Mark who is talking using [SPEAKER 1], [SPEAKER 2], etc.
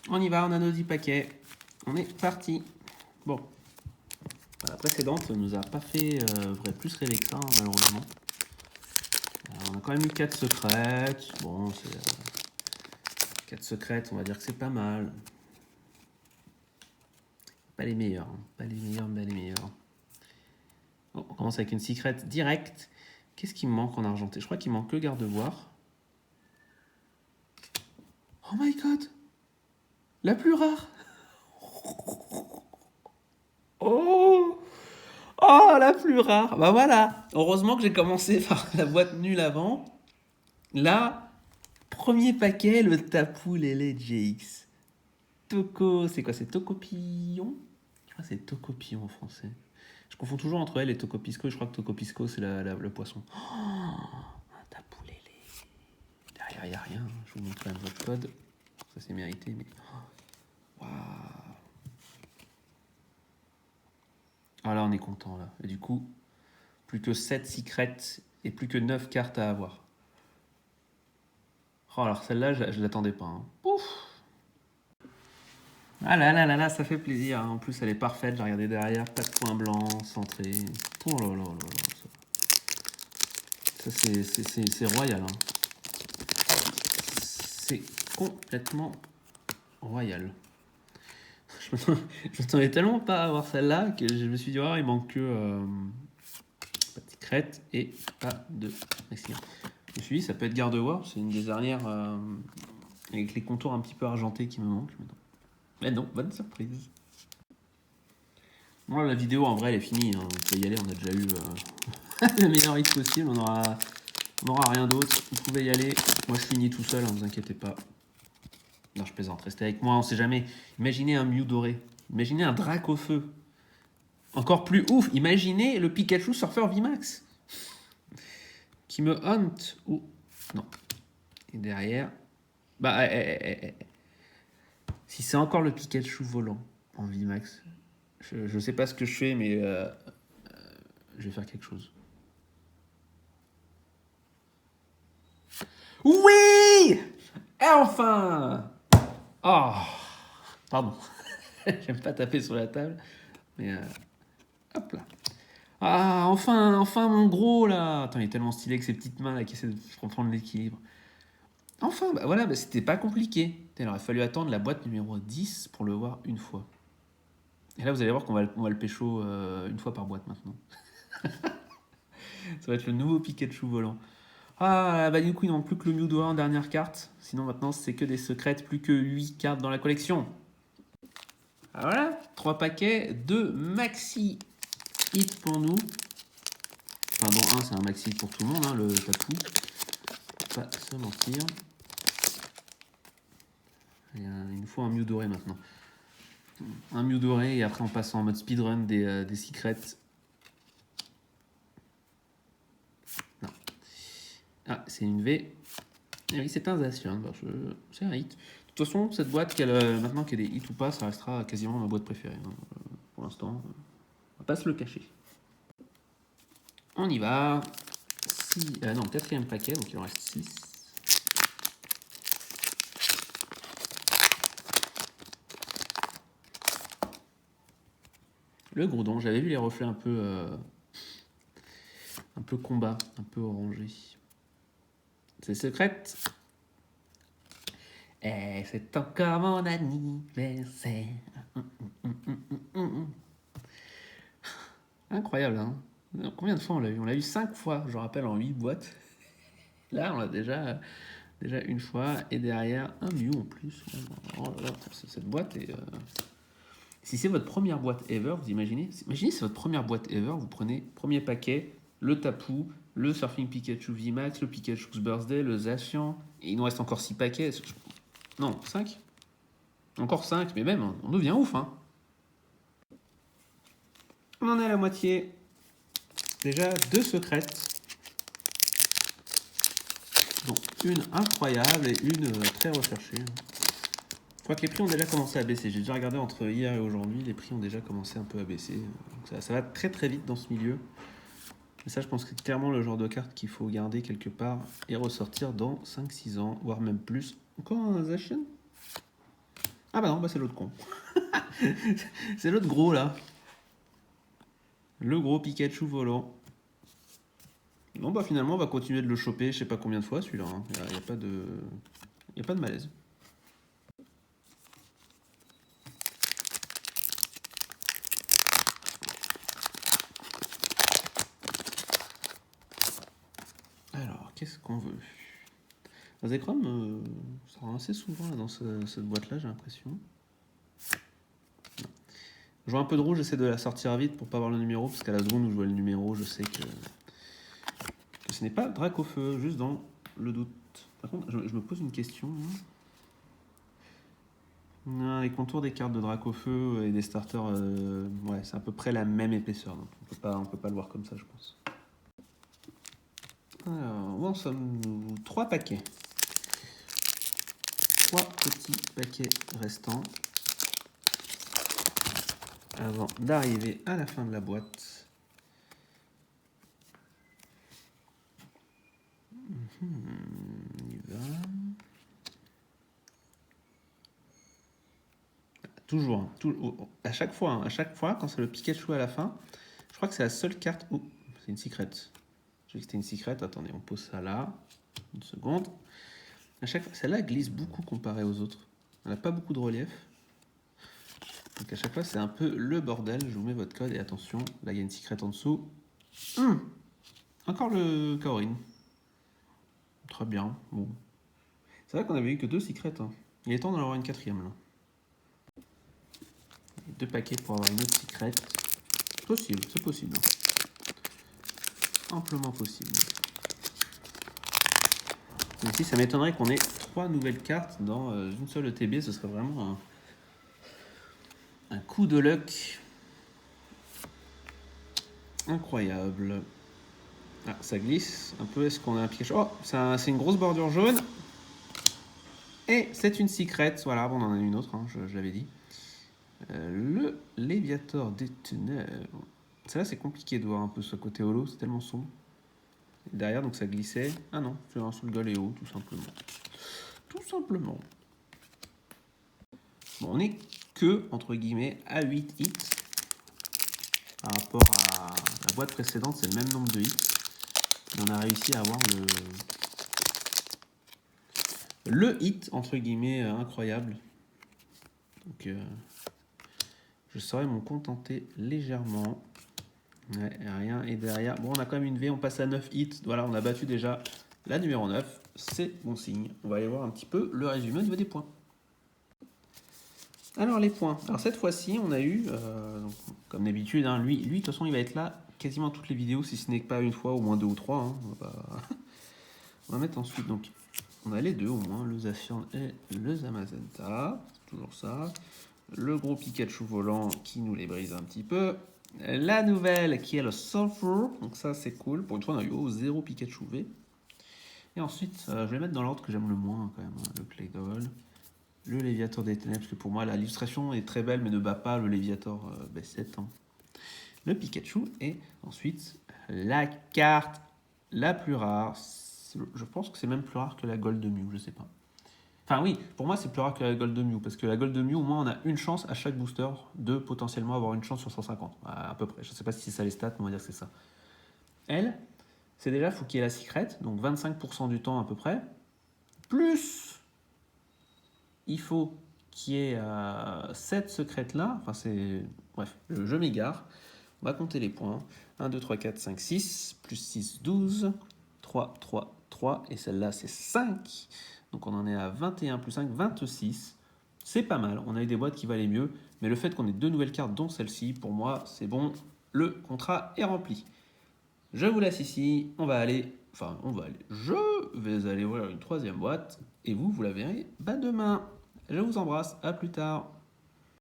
[SPEAKER 1] On y va, on a nos 10 paquets. On est parti. Bon. La précédente ne nous a pas fait plus rêver que ça, hein, malheureusement. On a quand même eu 4 secrètes. Bon, c'est 4 secrètes, on va dire que c'est pas mal. Pas les meilleurs, hein. Pas les meilleurs, mais les meilleurs. Bon, on commence avec une secrète directe. Qu'est-ce qui me manque en argenté? Je crois qu'il manque le garde-voir. Oh my god! La plus rare! Oh! Oh, la plus rare! Bah voilà! Heureusement que j'ai commencé par la boîte nulle avant. Là, premier paquet, le Tapu Lele GX. Toco, c'est quoi? C'est Tocopillon? Je crois que c'est Tocopillon en français. Je confonds toujours entre elle et Tocopisco. Je crois que Tocopisco, c'est le poisson. Oh, un Tapu Lele. Derrière, il n'y a rien. Je vous montre même votre code. Ça, c'est mérité, mais... Waouh! Ah là, on est content, là. Et du coup, plus que 7 secrets et plus que 9 cartes à avoir. Oh, alors celle-là, je ne l'attendais pas. Hein. Ouf! Ah là là là là, ça fait plaisir. Hein. En plus, elle est parfaite. J'ai regardé derrière, pas de point blanc, centré. Oh là là là là. Ça c'est royal. Hein. C'est complètement royal. Je m'attendais tellement pas à avoir celle-là que je me suis dit, oh, il manque que pas de secret et pas de maximum. Je me suis dit, ça peut être garde-voir. C'est une des dernières avec les contours un petit peu argentés qui me manquent. Mais non, bonne surprise. Bon, la vidéo en vrai elle est finie, hein. Vous pouvez y aller, on a déjà eu le meilleur hit possible, on aura rien d'autre, vous pouvez y aller. Moi je finis tout seul, ne vous inquiétez pas. Non, je plaisante, restez avec moi, on sait jamais. Imaginez un Mew doré, imaginez un Drac au feu. Encore plus ouf, imaginez le Pikachu Surfer VMAX qui me hunt. Oh, non. Et derrière, bah, si c'est encore le Pikachu volant en VMAX, je sais pas ce que je fais, mais je vais faire quelque chose. Oui! Et enfin! Oh! Pardon. J'aime pas taper sur la table. Mais hop là. Ah, enfin mon gros là! Attends, il est tellement stylé avec ses petites mains là qui essaient de reprendre l'équilibre. Enfin, bah voilà, bah, c'était pas compliqué. Il aurait fallu attendre la boîte numéro 10 pour le voir une fois. Et là, vous allez voir qu'on va le pécho une fois par boîte maintenant. Ça va être le nouveau Pikachu volant. Ah, bah du coup, il ne manque plus que le Mew en dernière carte. Sinon, maintenant, c'est que des secrètes, plus que 8 cartes dans la collection. Ah, voilà, 3 paquets, 2 maxi hits pour nous. Enfin, bon, un, c'est un maxi hit pour tout le monde, hein, le Tapu. Pas se mentir. Il nous faut un Mew doré maintenant. Un Mew doré, et après, on passe en mode speedrun des secrets. Non. Ah, c'est une V. Et oui, c'est un Zacian. C'est un hit. De toute façon, cette boîte, maintenant qu'il y a des hits ou pas, ça restera quasiment ma boîte préférée. Hein. Pour l'instant, on va pas se le cacher. On y va. Non, quatrième paquet, donc il en reste 6. Le Groudon, j'avais vu les reflets un peu combat, un peu orangé. C'est secrète. Et c'est encore mon anniversaire. Incroyable, hein? Combien de fois on l'a eu? On l'a eu 5 fois, je rappelle, en 8 boîtes. Là, on l'a déjà une fois. Et derrière, un Mew en plus. Oh là là, cette boîte est... Si c'est votre première boîte ever, vous imaginez c'est votre première boîte ever, vous prenez premier paquet, le Tapu, le Surfing Pikachu VMAX, le Pikachu's Birthday, le Zacian, et il nous reste encore 6 paquets. Non, 5. Encore 5, mais même, on devient ouf, hein. On en est à la moitié. Déjà 2 secrètes. Donc une incroyable et une très recherchée. Je crois que les prix ont déjà commencé à baisser. J'ai déjà regardé entre hier et aujourd'hui, les prix ont déjà commencé un peu à baisser. Donc ça va très très vite dans ce milieu. Mais ça, je pense que c'est clairement le genre de carte qu'il faut garder quelque part et ressortir dans 5-6 ans, voire même plus. Encore un Zacian? Ah bah non, bah c'est l'autre con. C'est l'autre gros là. Le gros Pikachu volant. Non bah finalement on va continuer de le choper je sais pas combien de fois celui-là. Il n'y a pas de malaise. Alors qu'est-ce qu'on veut? Zekrom, ça rend assez souvent là, dans cette boîte là j'ai l'impression. Je vois un peu de rouge, j'essaie de la sortir vite pour pas voir le numéro, parce qu'à la seconde où je vois le numéro, je sais que ce n'est pas Dracofeu, juste dans le doute. Par contre, je me pose une question. Non, les contours des cartes de Dracofeu et des starters, ouais, c'est à peu près la même épaisseur, donc on peut pas le voir comme ça, je pense. Alors, où en sommes-nous? 3 paquets. 3 petits paquets restants avant d'arriver à la fin de la boîte. On y va. Toujours, à chaque fois, quand c'est le Pikachu à la fin, je crois que c'est la seule carte. Oh, c'est une secret. Je sais que c'était une secret. Attendez, on pose ça là. Une seconde. À chaque fois, celle-là glisse beaucoup comparée aux autres. Elle n'a pas beaucoup de relief. Donc à chaque fois, c'est un peu le bordel. Je vous mets votre code et attention, là il y a une secret en dessous. Encore le Kaorin. Très bien. Bon. C'est vrai qu'on avait eu que 2 secrets. Hein. Il est temps d'en avoir une 4e là. 2 paquets pour avoir une autre secret. Possible, c'est possible. Amplement possible. Ici, ça m'étonnerait qu'on ait 3 nouvelles cartes dans une seule ETB. Ce serait vraiment un coup de luck incroyable. Ah, ça glisse un peu. Est-ce qu'on a un Pikachu? Oh, c'est une grosse bordure jaune. Et c'est une secret. Voilà, bon, on en a une autre, hein, je l'avais dit. Le Léviator déteneur. Ça là, c'est compliqué de voir un peu ce côté holo, c'est tellement sombre. Et derrière, donc ça glissait. Ah non, c'est un sous le Galéo, tout simplement. Tout simplement. Bon, on est que, entre guillemets, à 8 hits. Par rapport à la boîte précédente, c'est le même nombre de hits. Et on a réussi à avoir le hit, entre guillemets, incroyable. Donc, je saurais m'en contenter légèrement. Ouais, rien. Et derrière, bon, on a quand même une V, on passe à 9 hits. Voilà, on a battu déjà la numéro 9. C'est bon signe. On va aller voir un petit peu le résumé au niveau des points. Alors, les points. Alors, cette fois-ci, on a eu, donc, comme d'habitude, hein, lui, de toute façon, il va être là quasiment toutes les vidéos, si ce n'est que pas une fois, au moins 2 ou 3. Hein. On va mettre ensuite, donc, on a les deux au moins, le Zacian et le Zamazenta. Toujours ça. Le gros Pikachu volant qui nous les brise un petit peu. La nouvelle qui est le Sulfur, donc ça c'est cool. Pour une fois on a eu 0 Pikachu V. Et ensuite, je vais mettre dans l'ordre que j'aime le moins quand même, hein, le Claydol, le Léviator des Ténèbres, parce que pour moi l'illustration est très belle mais ne bat pas le Léviator B7. Hein. Le Pikachu et ensuite la carte la plus rare. Je pense que c'est même plus rare que la Gold Mew, je sais pas. Enfin oui, pour moi c'est plus rare que la Gold Mew, parce que la Gold Mew, au moins on a une chance à chaque booster de potentiellement avoir une chance sur 150, à peu près. Je ne sais pas si c'est ça les stats, mais on va dire que c'est ça. Elle, c'est déjà, il faut qu'il y ait la secret, donc 25% du temps à peu près, plus il faut qu'il y ait cette secrète-là, enfin c'est... Bref, je m'égare. On va compter les points. 1, 2, 3, 4, 5, 6, plus 6, 12, 3, 3, 3, et celle-là c'est 5. Donc on en est à 21 plus 5, 26. C'est pas mal, on a eu des boîtes qui valaient mieux, mais le fait qu'on ait 2 nouvelles cartes, dont celle-ci, pour moi, c'est bon, le contrat est rempli. Je vous laisse ici, je vais aller ouvrir une 3e boîte, et vous la verrez demain. Je vous embrasse, à plus tard.